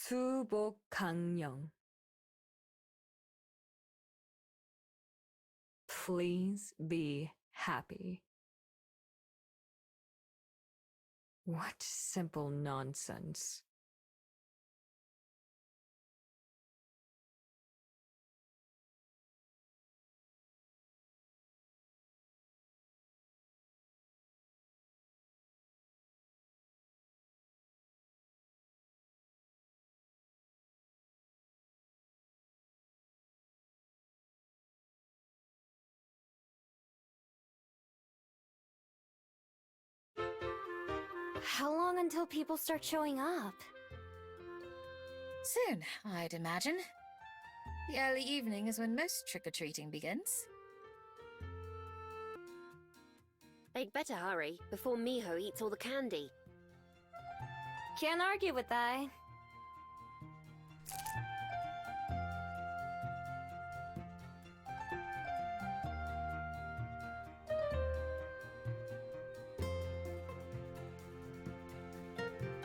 수복 강령. Please be happy. What simple nonsense. How long until people start showing up? Soon, I'd imagine. The early evening is when most trick-or-treating begins. They'd better hurry, before Miho eats all the candy. Can't argue with that.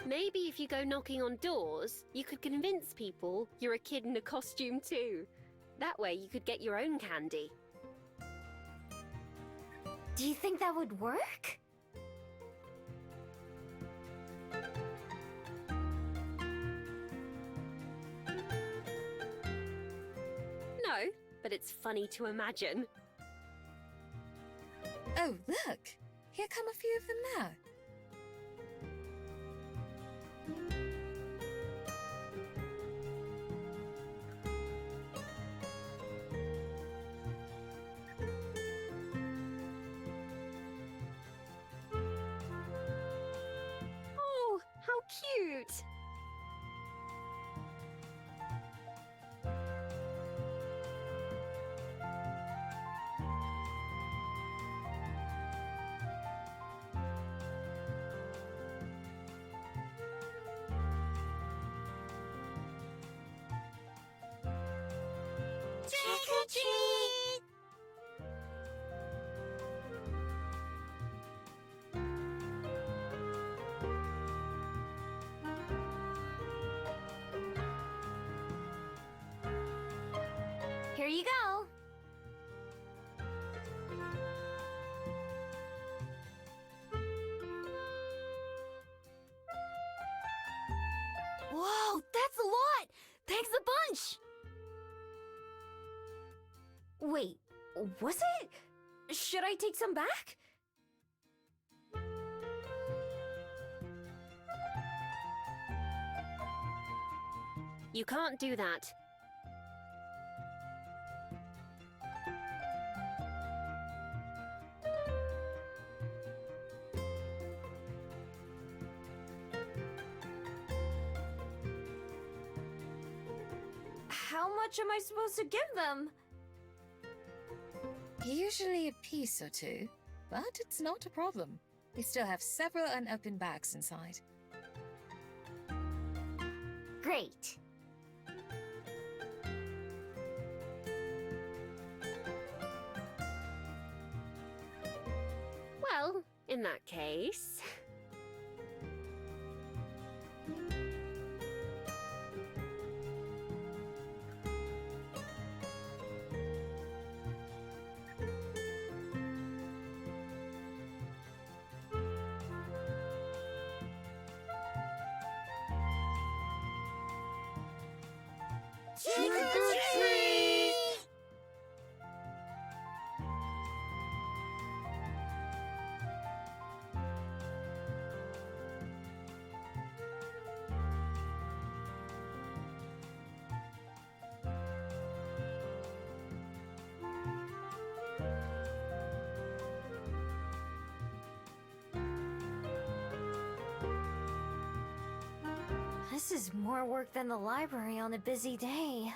Maybe if you go knocking on doors, you could convince people you're a kid in a costume too. That way you could get your own candy. Do you think that would work? No, but it's funny to imagine. Oh, look! Here come a few of them now. Oh, how cute! Trick or treat! Here you go. Whoa, that's a lot! Thanks a bunch! Wait, was it? Should I take some back? You can't do that. How much am I supposed to give them? Usually a piece or two, but it's not a problem. We still have several unopened bags inside. Great. Well, in that case... Trick or treat! This is more work than the library on a busy day.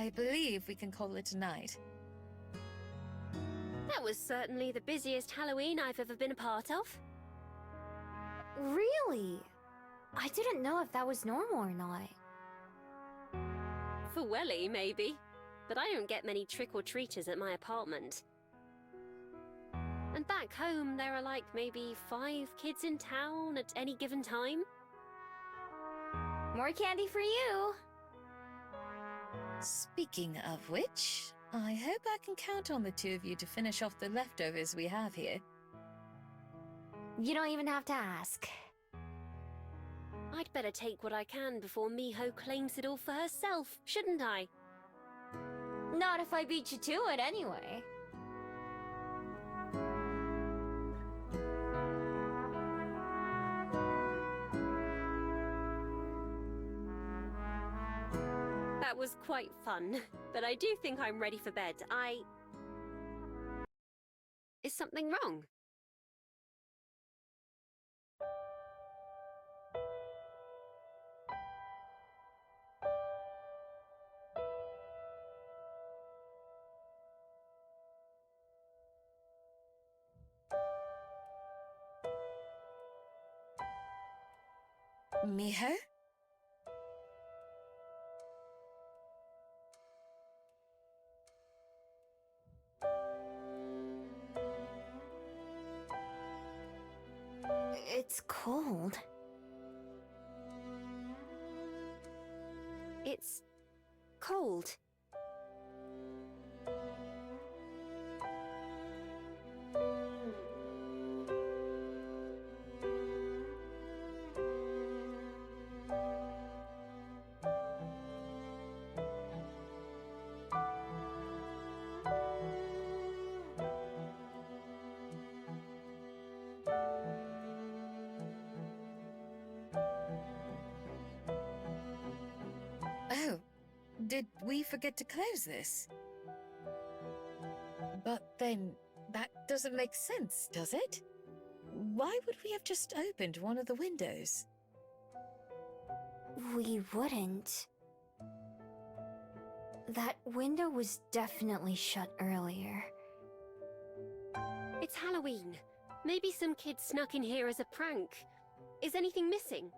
I believe we can call it a night. That was certainly the busiest Halloween I've ever been a part of. Really? I didn't know if that was normal or not. For Welly, maybe. But I don't get many trick-or-treaters at my apartment. And back home, there are like maybe 5 kids in town at any given time. More candy for you! Speaking of which, I hope I can count on the two of you to finish off the leftovers we have here. You don't even have to ask. I'd better take what I can before Miho claims it all for herself, shouldn't I? Not if I beat you to it anyway. That was quite fun, but I do think I'm ready for bed. Is something wrong? Miho? It's cold. It's cold. Oh, did we forget to close this? But then, that doesn't make sense, does it? Why would we have just opened one of the windows? We wouldn't. That window was definitely shut earlier. It's Halloween. Maybe some kid snuck in here as a prank. Is anything missing?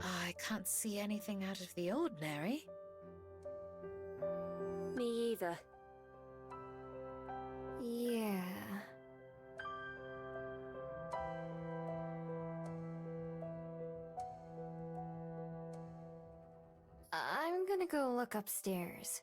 I can't see anything out of the ordinary. Me either. Yeah. I'm gonna go look upstairs.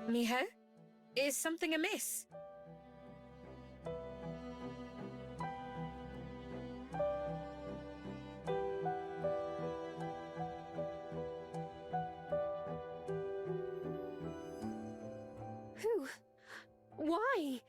Miho? Is something amiss? Who? Why?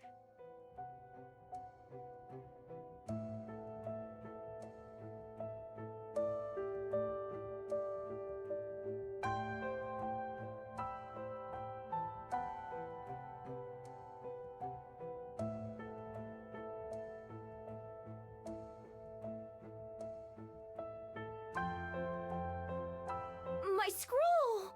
My scroll!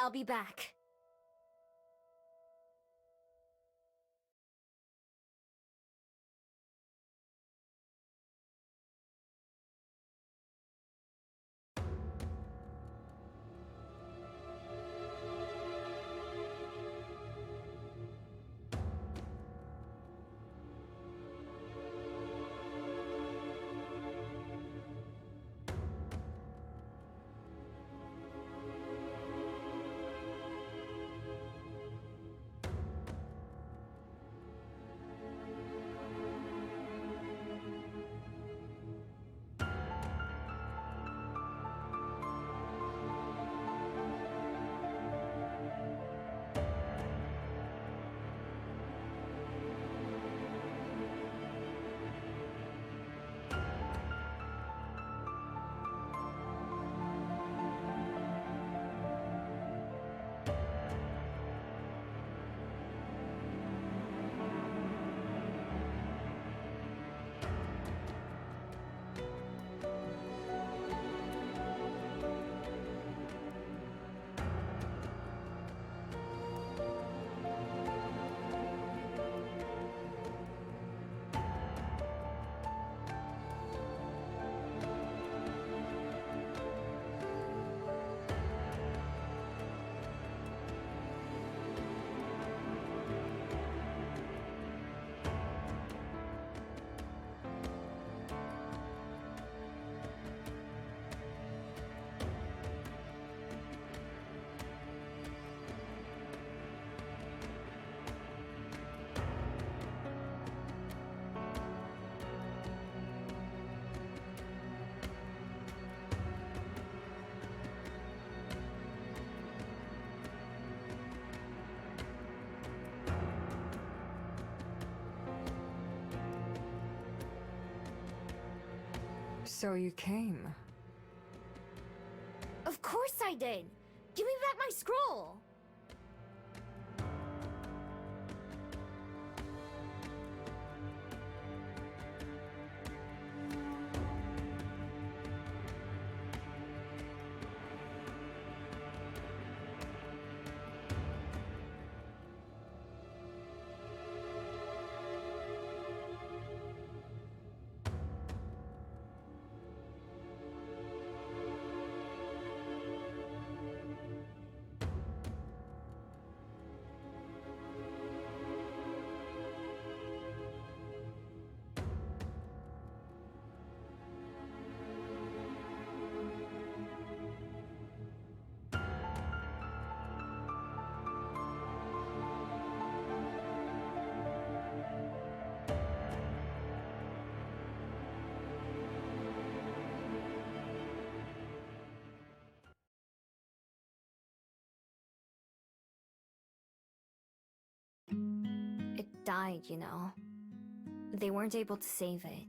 I'll be back. So you came. Of course I did! Give me back my scroll! It died, you know. They weren't able to save it.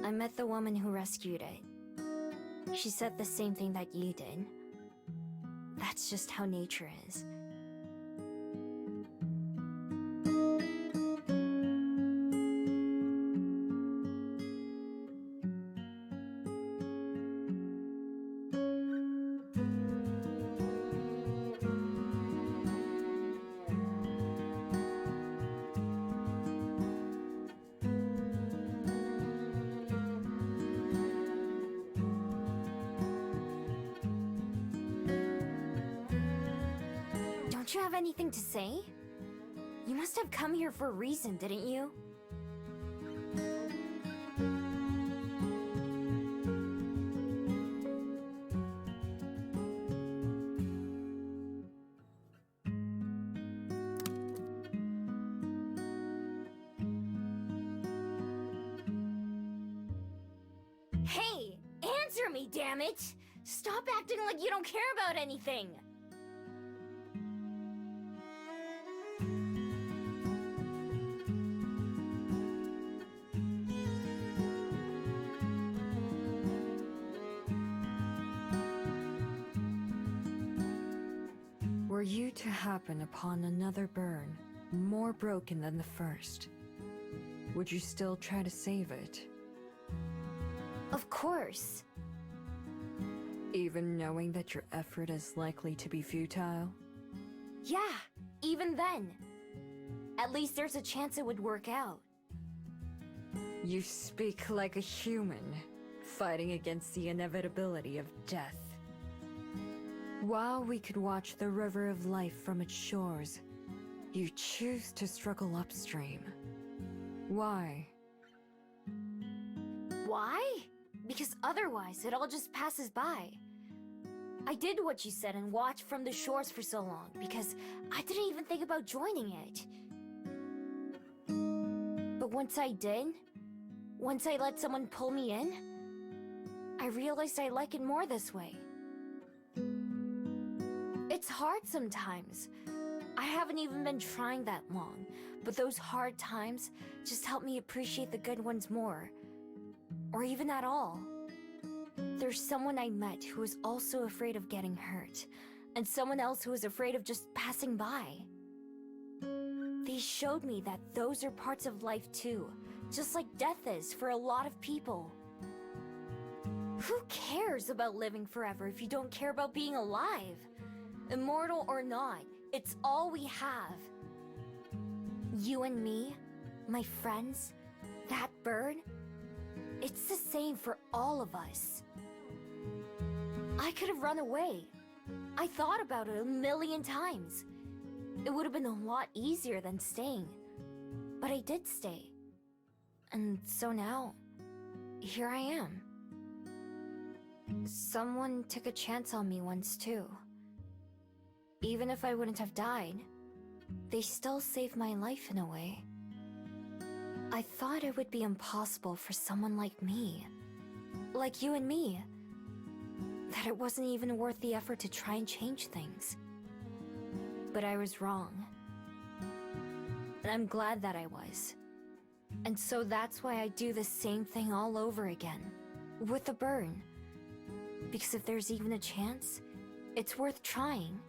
I met the woman who rescued it. She said the same thing that you did. That's just how nature is. Don't you have anything to say? You must have come here for a reason, didn't you? Hey! Answer me, damn it! Stop acting like you don't care about anything! Were you to happen upon another burn, more broken than the first, would you still try to save it? Of course. Even knowing that your effort is likely to be futile? Yeah, even then. At least there's a chance it would work out. You speak like a human, fighting against the inevitability of death. While we could watch the river of life from its shores, you choose to struggle upstream. Why? Why? Because otherwise it all just passes by. I did what you said and watched from the shores for so long because I didn't even think about joining it. But once I did, once I let someone pull me in, I realized I like it more this way. It's hard sometimes. I haven't even been trying that long, but those hard times just help me appreciate the good ones more. Or even at all. There's someone I met who was also afraid of getting hurt, and someone else who was afraid of just passing by. They showed me that those are parts of life too, just like death is for a lot of people. Who cares about living forever if you don't care about being alive? Immortal or not, it's all we have. You and me, my friends, that bird, it's the same for all of us. I could have run away. I thought about it a million times. It would have been a lot easier than staying. But I did stay. And so now, here I am. Someone took a chance on me once too. Even if I wouldn't have died, they still saved my life in a way. I thought it would be impossible for someone like me, like you and me, that it wasn't even worth the effort to try and change things. But I was wrong. And I'm glad that I was. And so that's why I do the same thing all over again, with a burn. Because if there's even a chance, it's worth trying.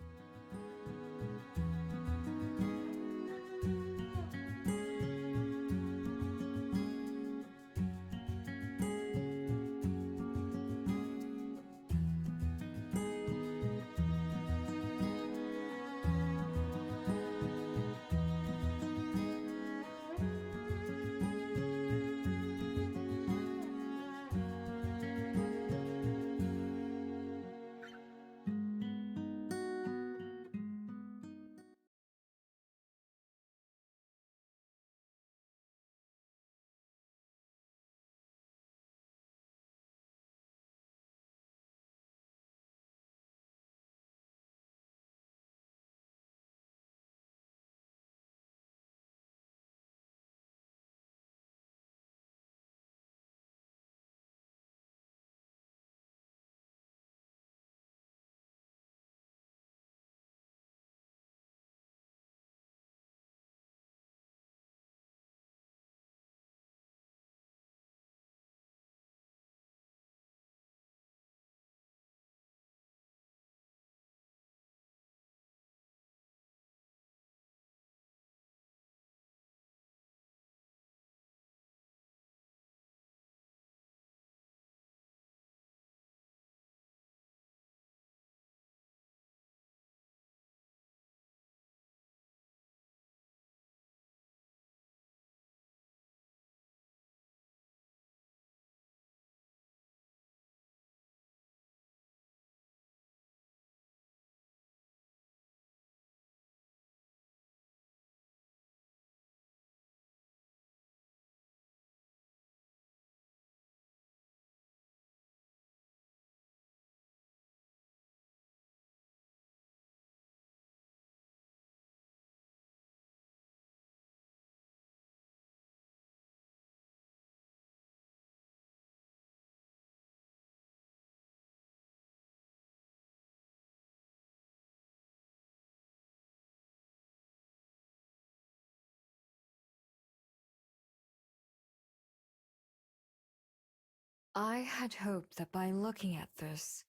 I had hoped that by looking at this,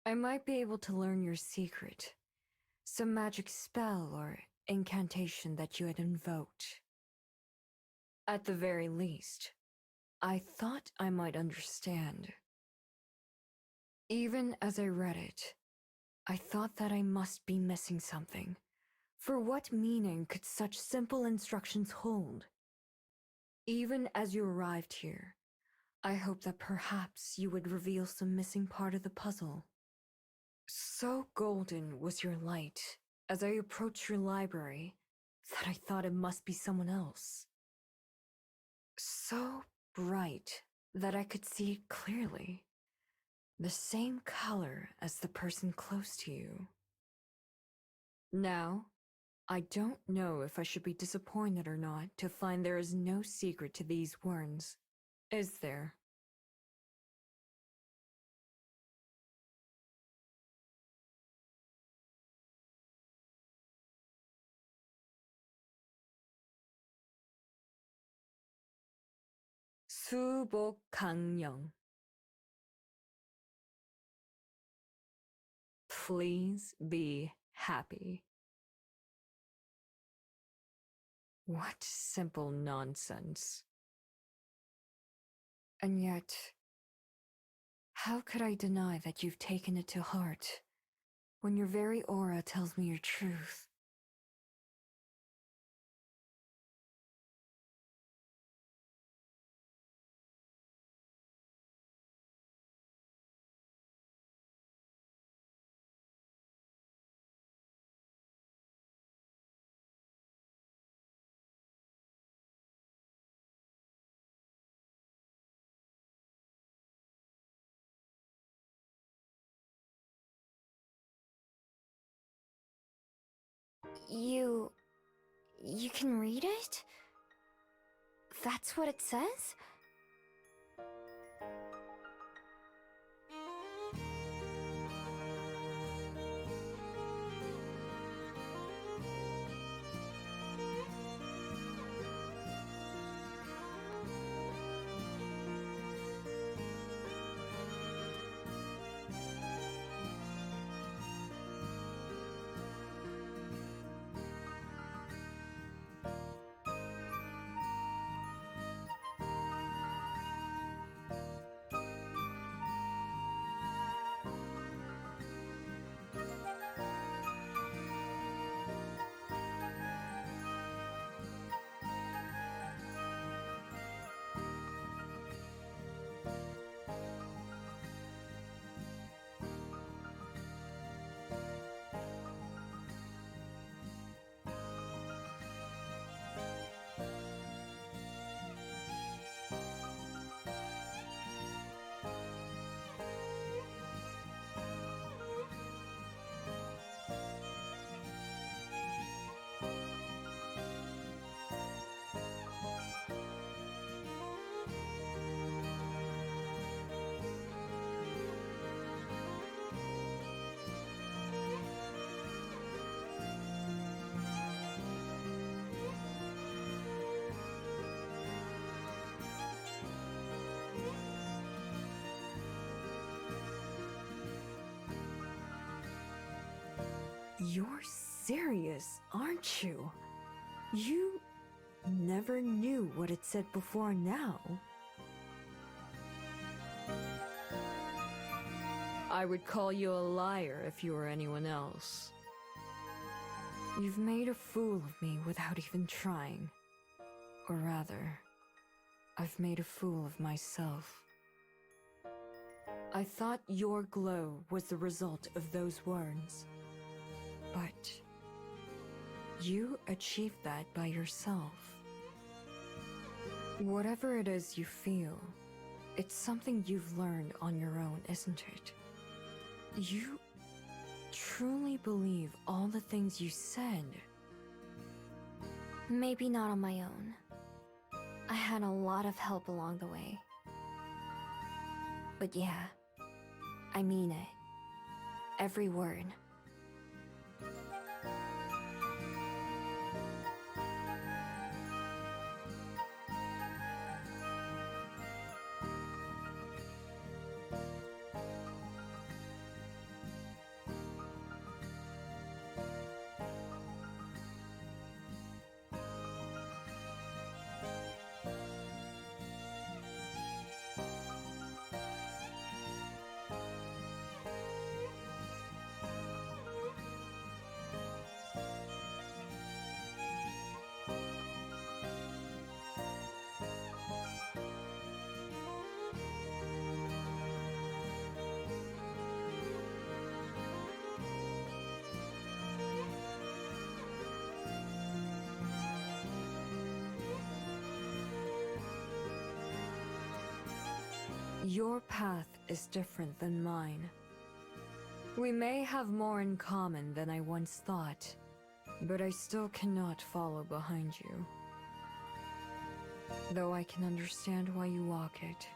I might be able to learn your secret. Some magic spell or incantation that you had invoked. At the very least, I thought I might understand. Even as I read it, I thought that I must be missing something. For what meaning could such simple instructions hold? Even as you arrived here, I hoped that perhaps you would reveal some missing part of the puzzle. So golden was your light as I approached your library that I thought it must be someone else. So bright that I could see it clearly. The same color as the person close to you. Now, I don't know if I should be disappointed or not to find there is no secret to these words. Is there? 수복강령. Please be happy. What simple nonsense. And yet, how could I deny that you've taken it to heart when your very aura tells me your truth? You can read it? That's what it says? You're serious, aren't you? You never knew what it said before now. I would call you a liar if you were anyone else. You've made a fool of me without even trying. Or rather, I've made a fool of myself. I thought your glow was the result of those words. But you achieved that by yourself. Whatever it is you feel, it's something you've learned on your own, isn't it? You truly believe all the things you said. Maybe not on my own. I had a lot of help along the way. But yeah, I mean it. Every word. Your path is different than mine. We may have more in common than I once thought, but I still cannot follow behind you. Though I can understand why you walk it.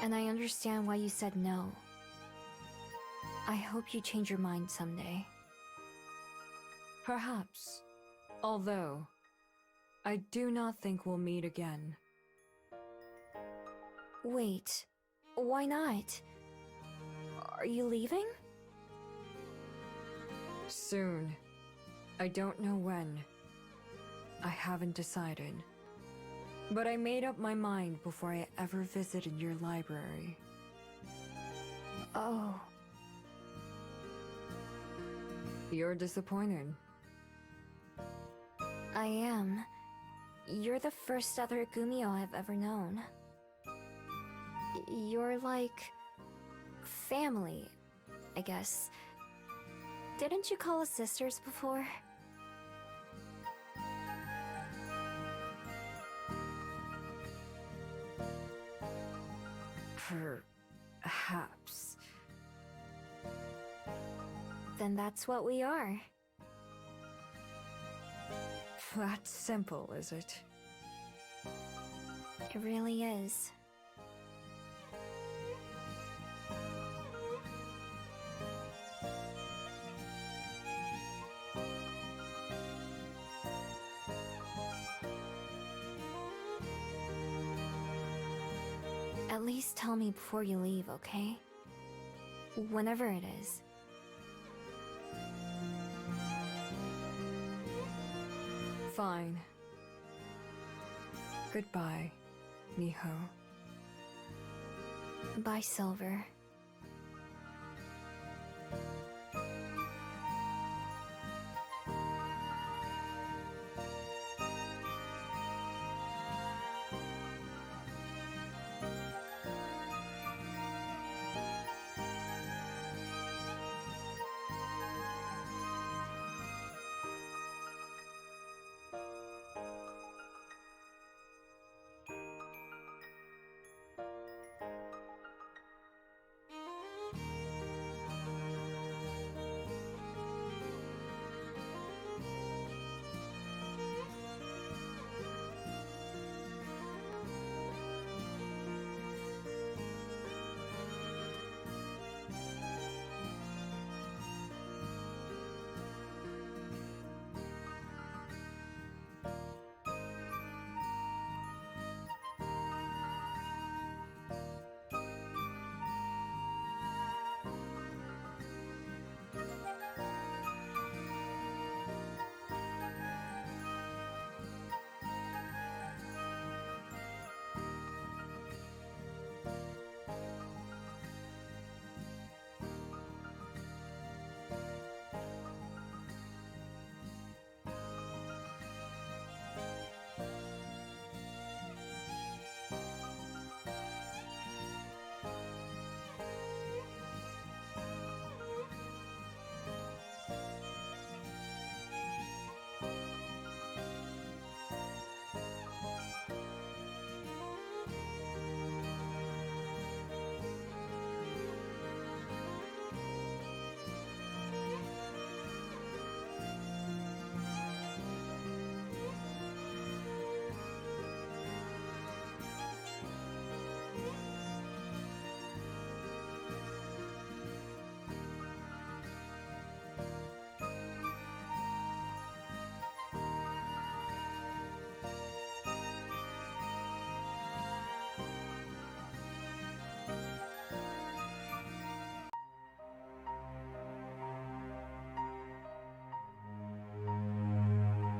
And I understand why you said no. I hope you change your mind someday. Perhaps. Although, I do not think we'll meet again. Wait, why not? Are you leaving? Soon. I don't know when. I haven't decided. But I made up my mind before I ever visited your library. Oh. You're disappointed. I am. You're the first other Gumio I've ever known. You're like... family, I guess. Didn't you call us sisters before? Perhaps. Then that's what we are. That's simple, is it? It really is. At least tell me before you leave, okay? Whenever it is. Fine. Goodbye, Miho. Bye, Silver.